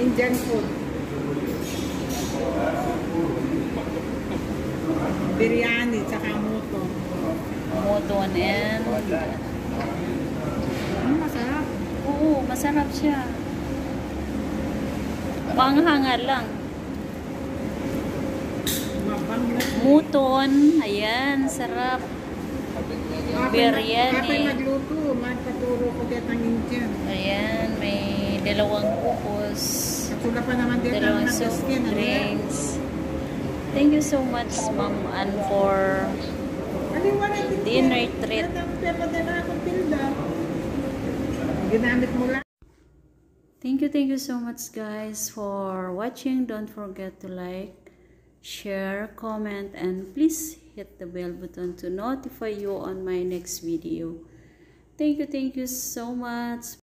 Indian food. Biryani, tsaka moto. Moton and... Masarap. Oo, masarap siya. Panghanga lang. Muton. Ayan, sarap. Biryani. Kapag magluto, magpaturo ko dito ng Indian. Ayan, may dalawang kupos. Sula pa naman dito Dalawang ng soft skin. drinks. Thank you so much, Ma'am Ann, for dinner treat. Ginamit mo lang. Thank you so much, guys, for watching. Don't forget to like, share, comment, and please hit the bell button to notify you on my next video. Thank you so much.